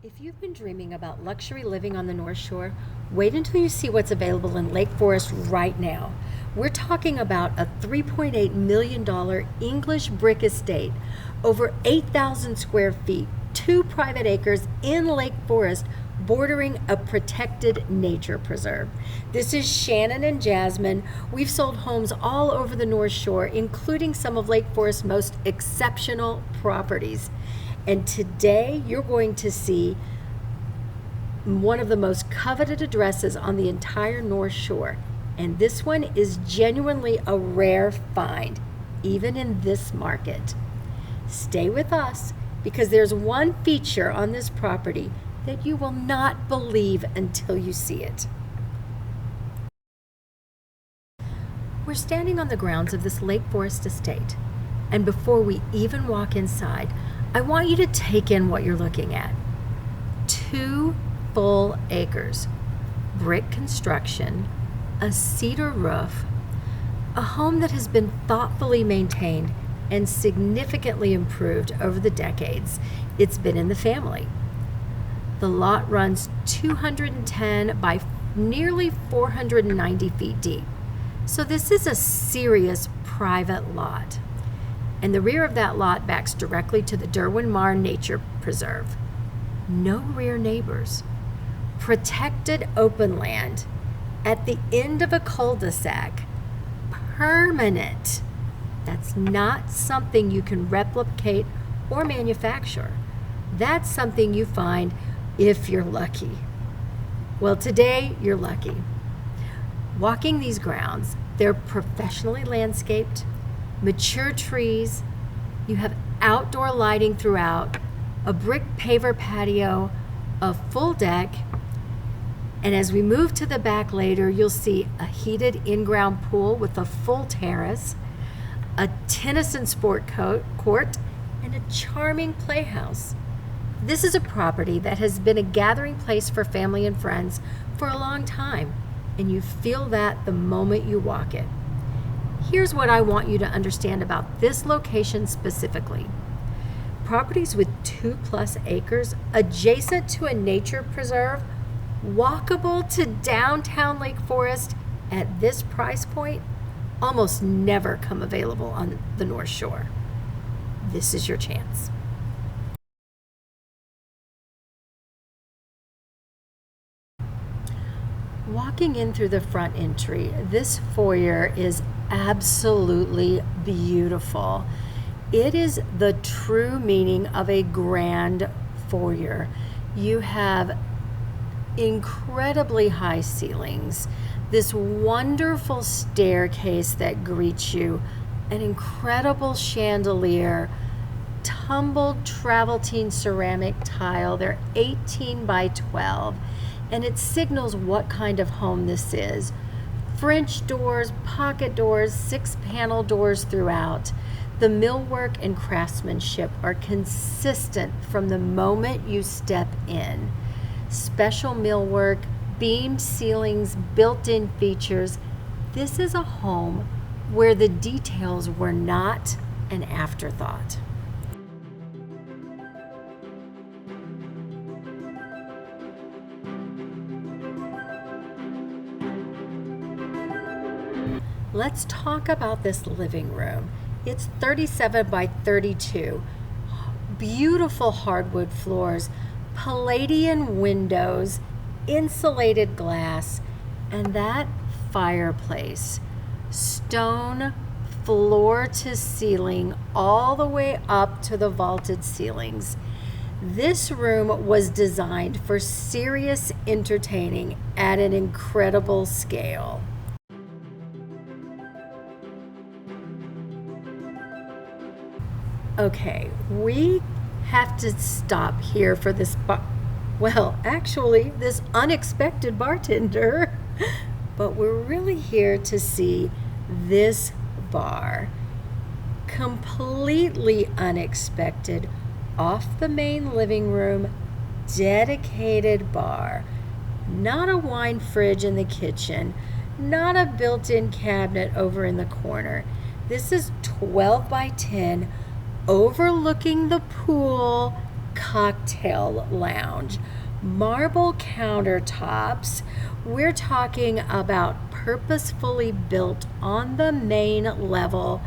If you've been dreaming about luxury living on the North Shore, wait until you see what's available in Lake Forest right now. We're talking about a $3.8 million English brick estate, over 8,000 square feet, 2 private acres in Lake Forest, bordering a protected nature preserve. This is Shannon and Jasmine. We've sold homes all over the North Shore, including some of Lake Forest's most exceptional properties. And today you're going to see one of the most coveted addresses on the entire North Shore. And this one is genuinely a rare find, even in this market. Stay with us because there's one feature on this property that you will not believe until you see it. We're standing on the grounds of this Lake Forest estate. And before we even walk inside, I want you to take in what you're looking at. 2 full acres, brick construction, a cedar roof, a home that has been thoughtfully maintained and significantly improved over the decades it's been in the family. The lot runs 210 by nearly 490 feet deep. So this is a serious private lot. And the rear of that lot backs directly to the Derwent Nature Preserve. No rear neighbors. Protected open land at the end of a cul-de-sac. Permanent. That's not something you can replicate or manufacture. That's something you find if you're lucky. Well, today you're lucky. Walking these grounds, they're professionally landscaped, mature trees, you have outdoor lighting throughout, a brick paver patio, a full deck, and as we move to the back later, you'll see a heated in-ground pool with a full terrace, a tennis and sport court, and a charming playhouse. This is a property that has been a gathering place for family and friends for a long time, and you feel that the moment you walk it. Here's what I want you to understand about this location specifically. Properties with 2+ acres adjacent to a nature preserve, walkable to downtown Lake Forest at this price point, almost never come available on the North Shore. This is your chance. Walking in through the front entry, this foyer is absolutely beautiful. It is the true meaning of a grand foyer. You have incredibly high ceilings, this wonderful staircase that greets you, an incredible chandelier, tumbled travertine ceramic tile. They're 18 by 12. And it signals what kind of home this is. French doors, pocket doors, 6-panel doors throughout. The millwork and craftsmanship are consistent from the moment you step in. Special millwork, beamed ceilings, built-in features. This is a home where the details were not an afterthought. Let's talk about this living room. It's 37 by 32. Beautiful hardwood floors, Palladian windows, insulated glass, and that fireplace. Stone floor to ceiling, all the way up to the vaulted ceilings. This room was designed for serious entertaining at an incredible scale. Okay, we have to stop here for this this unexpected bartender. But we're really here to see this bar. Completely unexpected, off the main living room, dedicated bar. Not a wine fridge in the kitchen, not a built-in cabinet over in the corner. This is 12 by 10, overlooking the pool cocktail lounge, marble countertops. We're talking about purposefully built on the main level.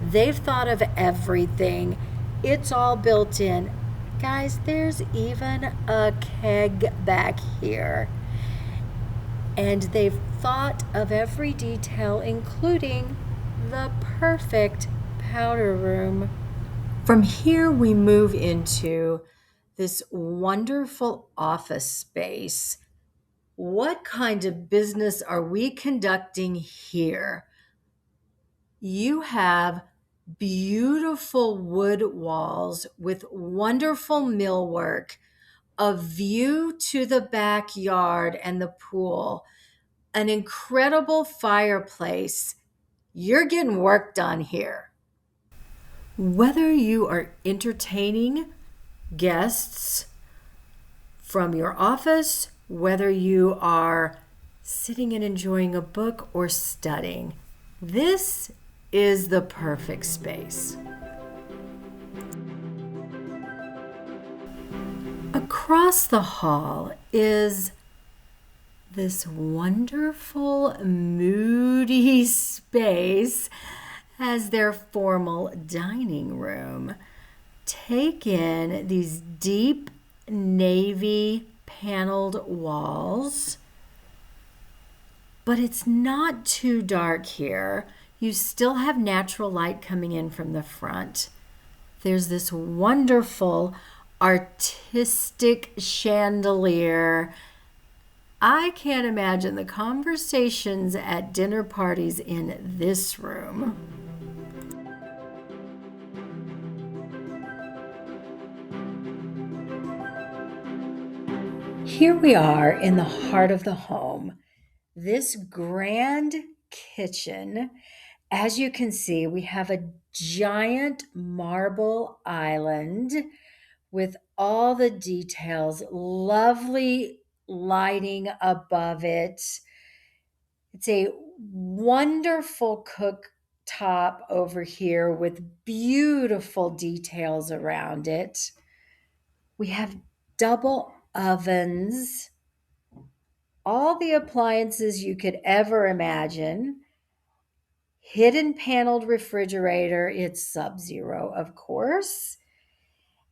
They've thought of everything. It's all built in. Guys, there's even a keg back here. And they've thought of every detail, including the perfect powder room. From here, we move into this wonderful office space. What kind of business are we conducting here? You have beautiful wood walls with wonderful millwork, a view to the backyard and the pool, an incredible fireplace. You're getting work done here. Whether you are entertaining guests from your office, whether you are sitting and enjoying a book or studying, this is the perfect space. Across the hall is this wonderful, moody space as their formal dining room. Take in these deep navy paneled walls, but it's not too dark here. You still have natural light coming in from the front. There's this wonderful artistic chandelier. I can't imagine the conversations at dinner parties in this room. Here we are in the heart of the home. This grand kitchen, as you can see, we have a giant marble island with all the details, lovely lighting above it. It's a wonderful cooktop over here with beautiful details around it. We have double ovens, all the appliances you could ever imagine. Hidden paneled refrigerator, it's Sub-Zero, of course.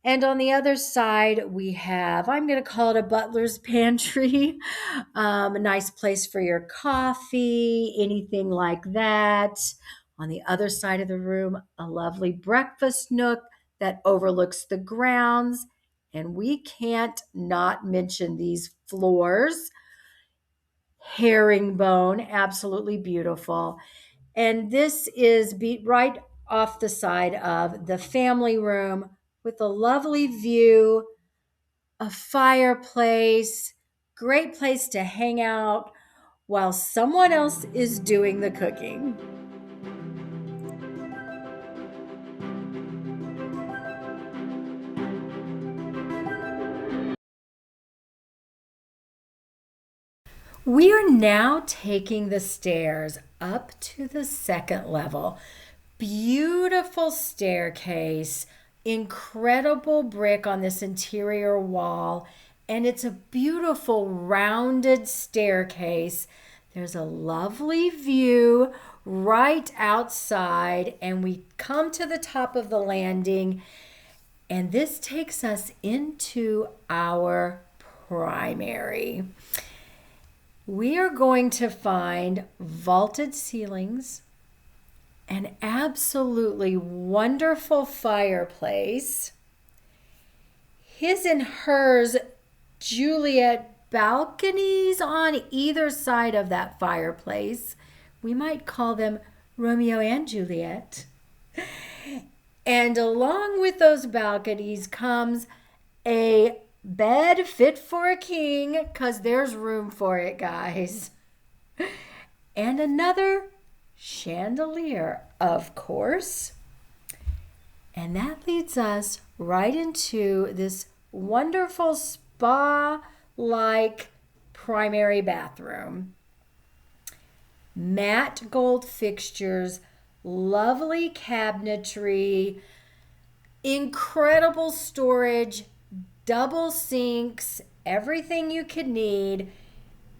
And on the other side, we have, I'm going to call it a butler's pantry, a nice place for your coffee, anything like that. On the other side of the room, a lovely breakfast nook that overlooks the grounds. And we can't not mention these floors. Herringbone, absolutely beautiful. And this is right off the side of the family room with a lovely view, a fireplace, great place to hang out while someone else is doing the cooking. We are now taking the stairs up to the second level. Beautiful staircase, incredible brick on this interior wall, and it's a beautiful rounded staircase. There's a lovely view right outside, and we come to the top of the landing, and this takes us into our primary. We are going to find vaulted ceilings, an absolutely wonderful fireplace, his and hers Juliet balconies on either side of that fireplace. We might call them Romeo and Juliet. And along with those balconies comes a bed fit for a king, because there's room for it, guys. And another chandelier, of course. And that leads us right into this wonderful spa-like primary bathroom. Matte gold fixtures, lovely cabinetry, incredible storage, double sinks, everything you could need.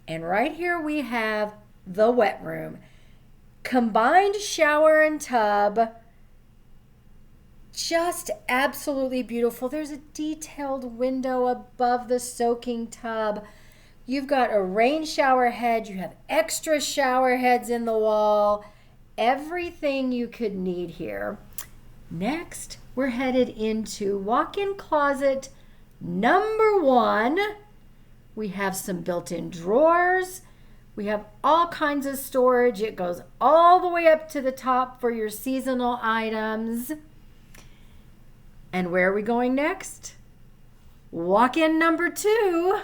And right here we have the wet room. Combined shower and tub. Just absolutely beautiful. There's a detailed window above the soaking tub. You've got a rain shower head. You have extra shower heads in the wall. Everything you could need here. Next, we're headed into walk-in closet number 1. We have some built-in drawers. We have all kinds of storage. It goes all the way up to the top for your seasonal items. And where are we going next? Walk-in number 2.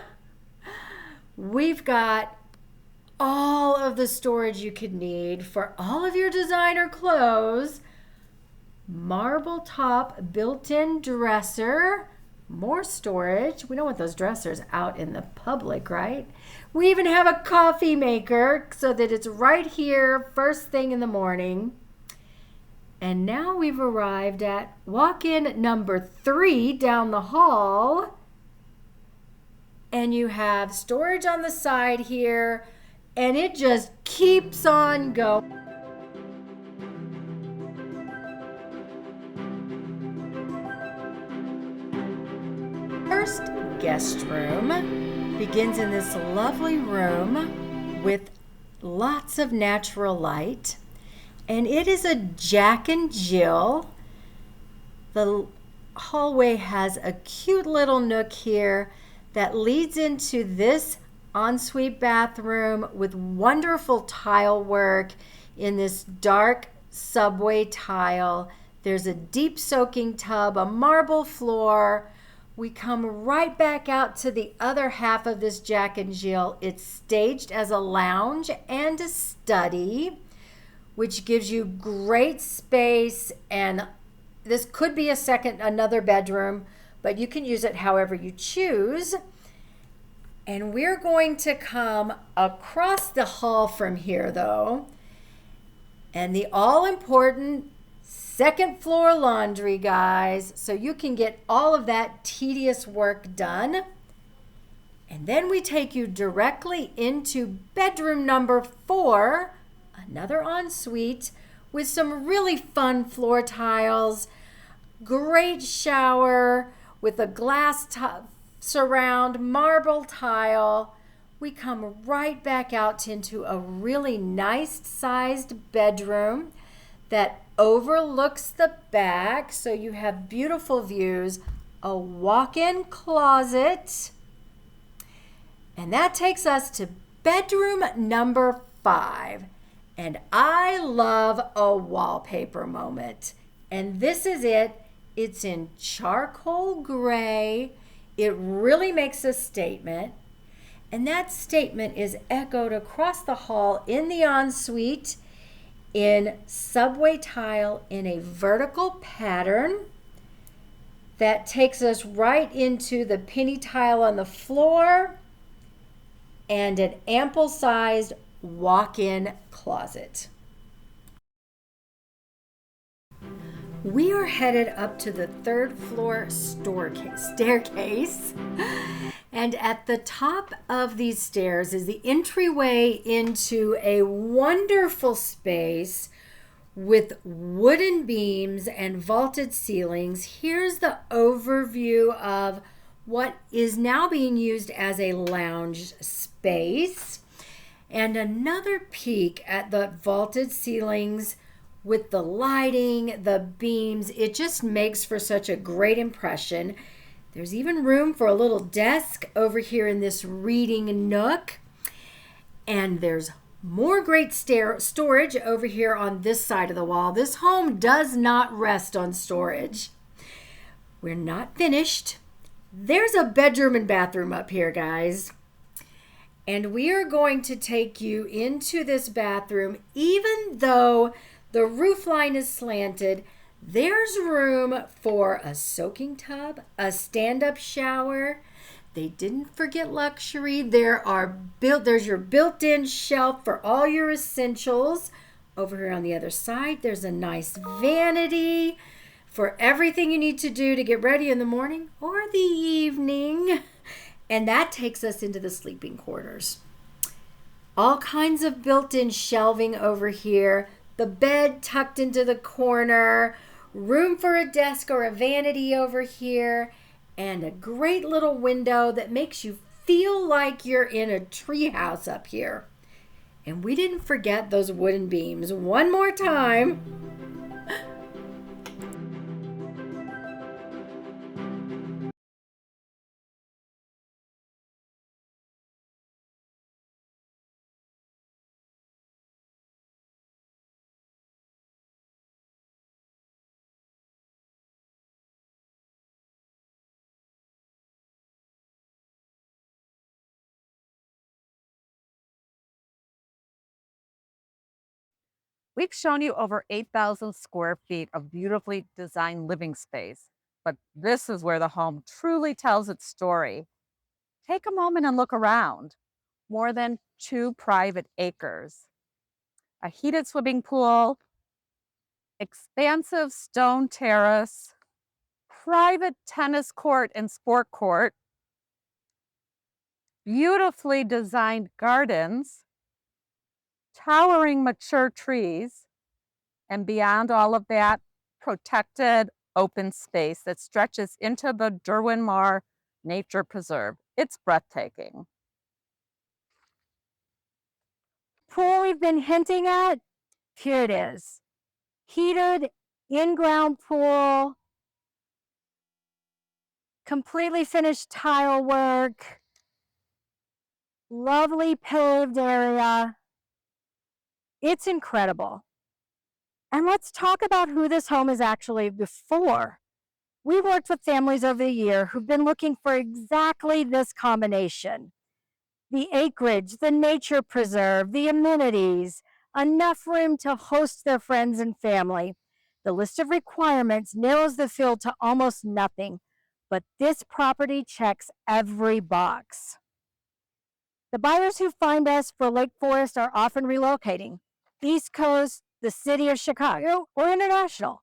We've got all of the storage you could need for all of your designer clothes. Marble top built-in dresser. More storage. We don't want those dressers out in the public, right? We even have a coffee maker so that it's right here first thing in the morning. And now we've arrived at walk-in number 3 down the hall. And you have storage on the side here, and it just keeps on going. First guest room begins in this lovely room with lots of natural light, and it is a Jack and Jill. The hallway has a cute little nook here that leads into this ensuite bathroom with wonderful tile work in this dark subway tile. There's a deep soaking tub, a marble floor. We come right back out to the other half of this Jack and Jill. It's staged as a lounge and a study, which gives you great space. And this could be another bedroom, but you can use it however you choose. And we're going to come across the hall from here, though. And the all-important second floor laundry, guys, so you can get all of that tedious work done. And then we take you directly into bedroom number 4, another ensuite with some really fun floor tiles, great shower with a glass surround, marble tile. We come right back out into a really nice sized bedroom that overlooks the back, so you have beautiful views, a walk-in closet, and that takes us to bedroom number 5. And I love a wallpaper moment, and this is it. It's in charcoal gray. It really makes a statement, and that statement is echoed across the hall in the ensuite in subway tile in a vertical pattern that takes us right into the penny tile on the floor and an ample sized walk-in closet. We are headed up to the 3rd floor staircase. And at the top of these stairs is the entryway into a wonderful space with wooden beams and vaulted ceilings. Here's the overview of what is now being used as a lounge space. And another peek at the vaulted ceilings with the lighting, the beams. It just makes for such a great impression. There's even room for a little desk over here in this reading nook. And there's more great storage over here on this side of the wall. This home does not rest on storage. We're not finished. There's a bedroom and bathroom up here, guys. And we are going to take you into this bathroom. Even though the roof line is slanted, there's room for a soaking tub, a stand-up shower. They didn't forget luxury. There's your built-in shelf for all your essentials. Over here on the other side, there's a nice vanity for everything you need to do to get ready in the morning or the evening. And that takes us into the sleeping quarters. All kinds of built-in shelving over here, the bed tucked into the corner, room for a desk or a vanity over here, and a great little window that makes you feel like you're in a treehouse up here. And we didn't forget those wooden beams. One more time. We've shown you over 8,000 square feet of beautifully designed living space, but this is where the home truly tells its story. Take a moment and look around. More than 2 private acres, a heated swimming pool, expansive stone terrace, private tennis court and sport court, beautifully designed gardens, towering mature trees, and beyond all of that, protected open space that stretches into the Derwent Nature Preserve. It's breathtaking. Pool we've been hinting at, here it is. Heated in-ground pool, completely finished tile work, lovely paved area. It's incredible. And let's talk about who this home is actually before. We've worked with families over the year who've been looking for exactly this combination. The acreage, the nature preserve, the amenities, enough room to host their friends and family. The list of requirements narrows the field to almost nothing, but this property checks every box. The buyers who find us for Lake Forest are often relocating, East Coast, the city of Chicago, or international.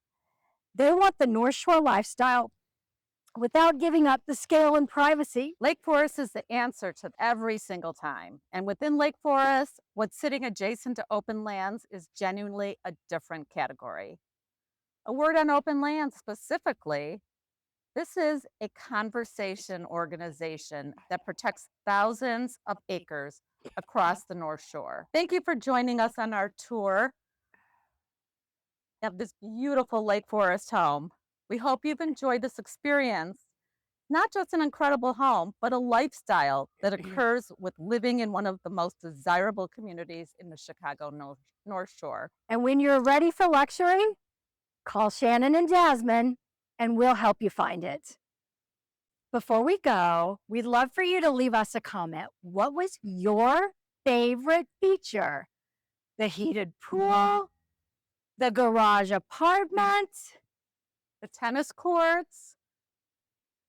They want the North Shore lifestyle without giving up the scale and privacy. Lake Forest is the answer to every single time. And within Lake Forest, what's sitting adjacent to open lands is genuinely a different category. A word on open lands specifically, this is a conservation organization that protects thousands of acres across the North Shore. Thank you for joining us on our tour of this beautiful Lake Forest home. We hope you've enjoyed this experience. Not just an incredible home, but a lifestyle that occurs with living in one of the most desirable communities in the Chicago North Shore. And when you're ready for luxury, call Shannon and Jasmine, and we'll help you find it. Before we go, we'd love for you to leave us a comment. What was your favorite feature? The heated pool, the garage apartment, The tennis courts,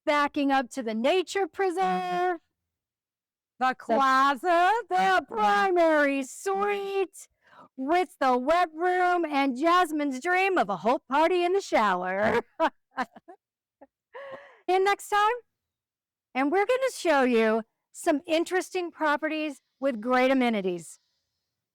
backing up to the nature preserve, the closet, the primary suite with the wet room, and Jasmine's dream of a whole party in the shower. And next time, and we're going to show you some interesting properties with great amenities.